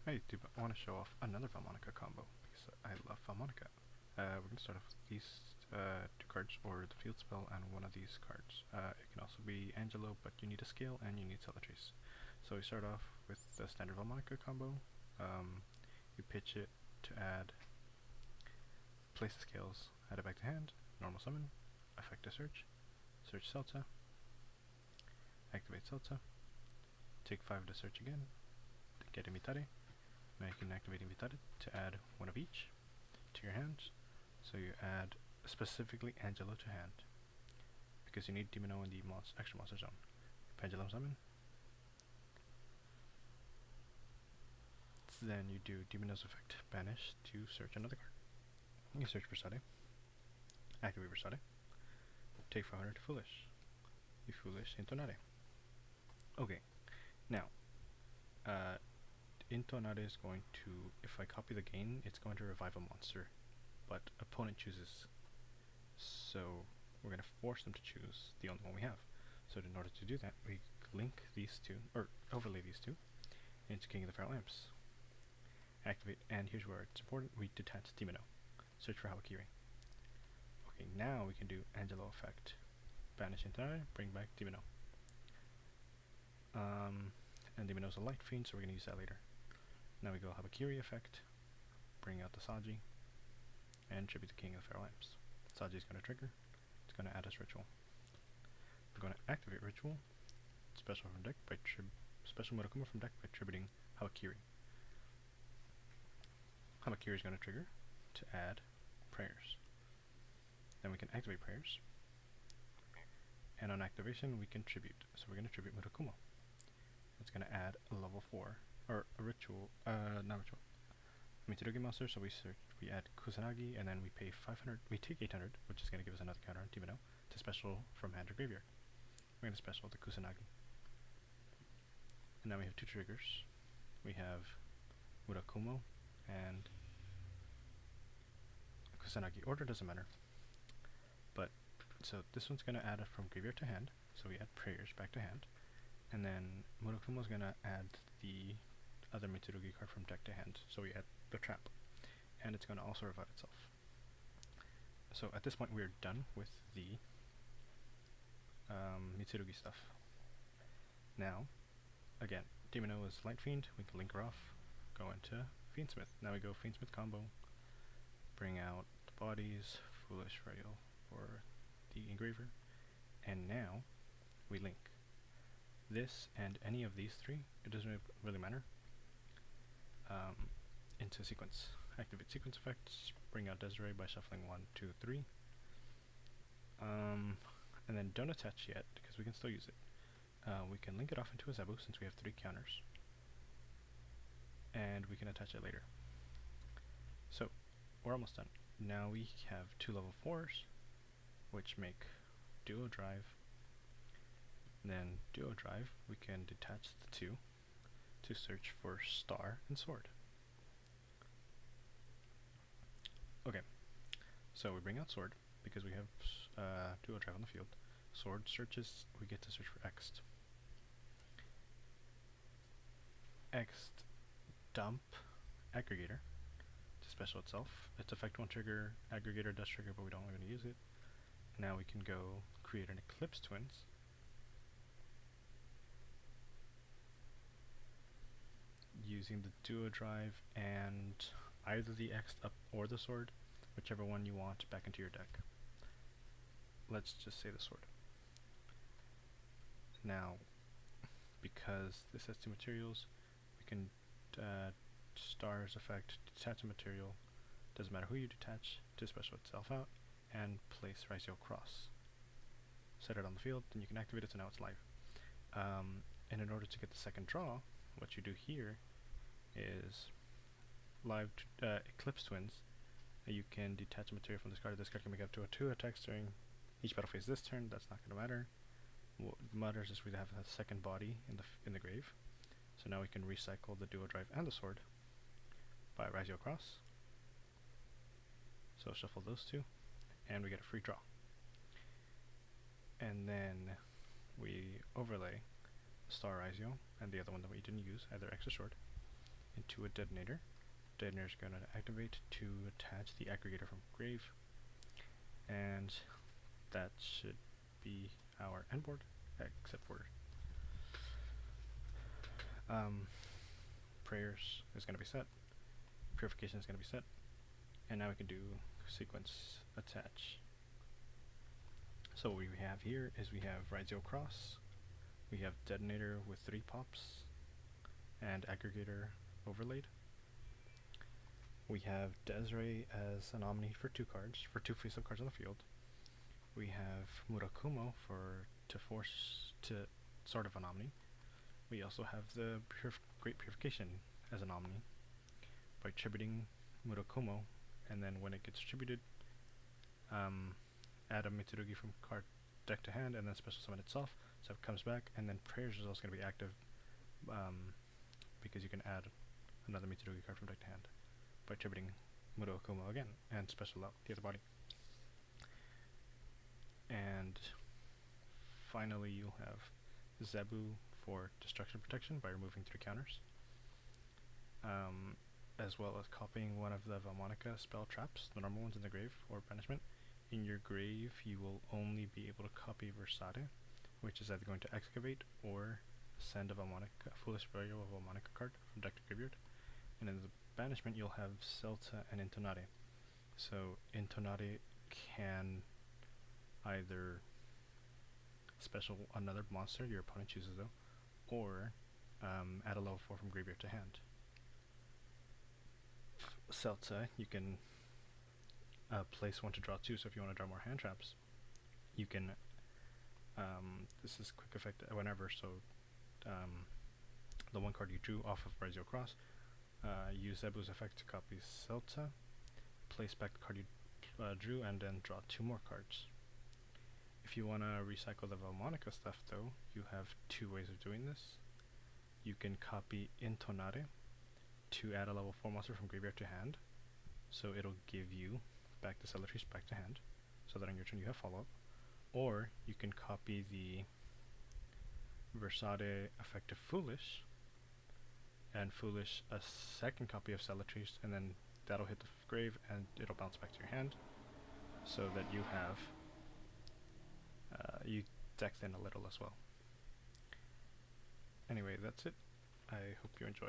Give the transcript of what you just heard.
I want to show off another Vaalmonica combo because I love Vaalmonica. We're going to start off with these two cards, or the field spell, and one of these cards. It can also be Angelo, but you need a skill and you need Celetrace. So we start off with the standard Vaalmonica combo. You pitch it to add, place the scales, add it back to hand, normal summon, effect a search Celta, activate Celta, take 5 to search again, get Imitare. Now you can activate Invitare to add one of each to your hand. So you add specifically Angelo to hand because you need Demino in the extra monster zone. Pendulum summon. Then you do Demino's effect, banish to search another card. You search Versade, activate Versade, take 500 to Foolish. You Foolish Intonare. Okay, now Intonare is going to, if I copy the gain, it's going to revive a monster, but opponent chooses. So we're going to force them to choose the only one we have. So in order to do that, we link these two, or overlay these two, into King of the Feral Lamps. Activate, and here's where it's important, we detach Demino. Search for Hawakiri. Okay, now we can do Angelo effect. Banish Intonare, bring back Demino. And Demino's a light fiend, so we're going to use that later. Now we go Habakiri effect, bring out the Saji, and tribute the King of the Feral Lamps. Saji is going to trigger, it's going to add us Ritual. We're going to activate Ritual, special from deck by special Murokuma from deck by tributing Habakiri. Habakiri is going to trigger to add Prayers. Then we can activate Prayers, and on activation we can tribute. So we're going to tribute Murokuma. It's going to add a level 4, or a ritual, not ritual, Mitsurugi monster, so we add Kusanagi, and then we pay 500, we take 800, which is going to give us another counter on Demino, to special from hand or graveyard. We're going to special the Kusanagi. And now we have 2 triggers. We have Murakumo and Kusanagi. Order doesn't matter. But, so this one's going to add it from graveyard to hand, so we add Prayers back to hand. And then Murakumo is going to add the other Mitsurugi card from deck to hand, so we add the Trap. And it's going to also revive itself. So at this point we're done with the Mitsurugi stuff. Now, again, Demino is Light Fiend, we can link her off, go into Fiendsmith. Now we go Fiendsmith combo, bring out the bodies, Foolish Ryzeal for the Engraver, and now we link this and any of these 3, it doesn't really matter, into sequence. Activate sequence effects, bring out Desiree by shuffling 1, 2, 3, and then don't attach yet because we can still use it. We can link it off into a Zebu since we have 3 counters, and we can attach it later. So we're almost done. Now we have 2 level 4s, which make Duo Drive. Then Duo Drive, we can detach the 2 to search for Star and Sword. Okay, so we bring out Sword because we have Duo Drive on the field. Sword searches, we get to search for Ext. Ext dump Aggregator to special itself. Its effect won't trigger, Aggregator does trigger, but we don't want to use it. Now we can go create an Eclipse Twins. Using the Duo Drive and either the Ext up or the Sword, whichever one you want back into your deck. Let's just say the Sword. Now, because this has 2 materials, we can Star's effect, detach a material, doesn't matter who you detach, to special itself out, and place Ryzeal Cross. Set it on the field, then you can activate it, so now it's live. And in order to get the second draw, what you do here is live Eclipse Twins. You can detach a material from this card. This card can make up to 2 attacks during each battle phase this turn. That's not going to matter. What matters is we have a second body in the grave. So now we can recycle the Duo Drive and the Sword by Ryzeal Cross. So shuffle those 2, and we get a free draw. And then we overlay Star Ryzeal and the other one that we didn't use, either Ext or Sword, into a detonator. Detonator is going to activate to attach the aggregator from grave, and that should be our endboard, except for prayers is going to be set, purification is going to be set, and now we can do sequence attach. So what we have here is we have Ryzeal cross, we have detonator with 3 pops, and aggregator overlaid. We have Desiree as an Omni for 2 cards, for 2 face-up cards on the field. We have Murakumo to force to sort of an Omni. We also have the Great Purification as an Omni by tributing Murakumo, and then when it gets tributed, add a Mitsurugi from card deck to hand, and then special summon itself, so it comes back, and then Prayers is also going to be active because you can add another Mitsurugi card from deck to hand by tributing Murakumo again, and special out the other body. And finally you'll have Zebu for destruction protection by removing 3 counters, as well as copying one of the Vaalmonica spell traps, the normal ones in the grave or banishment. In your grave you will only be able to copy Versade, which is either going to excavate or send a Vaalmonica, Foolish Burial of a Vaalmonica card from deck to graveyard. And in the banishment you'll have Celta and Intonate. So Intonate can either special another monster your opponent chooses though, or add a level 4 from graveyard to hand. Celta, you can place 1 to draw 2, so if you want to draw more hand traps, you can, this is quick effect whenever, so the 1 card you drew off of Ryzeal Cross, use Zebu's effect to copy Celta, place back the card you drew, and then draw 2 more cards. If you want to recycle the Vaalmonica stuff though, you have 2 ways of doing this. You can copy Intonate to add a level 4 monster from graveyard to hand, so it'll give you back the Cellatrice back to hand, so that on your turn you have follow-up. Or you can copy the Versade effective Foolish, and Foolish a second copy of Cellatrice, and then that'll hit the grave and it'll bounce back to your hand, so that you have you decked in a little as well. Anyway, that's it. I hope you enjoy.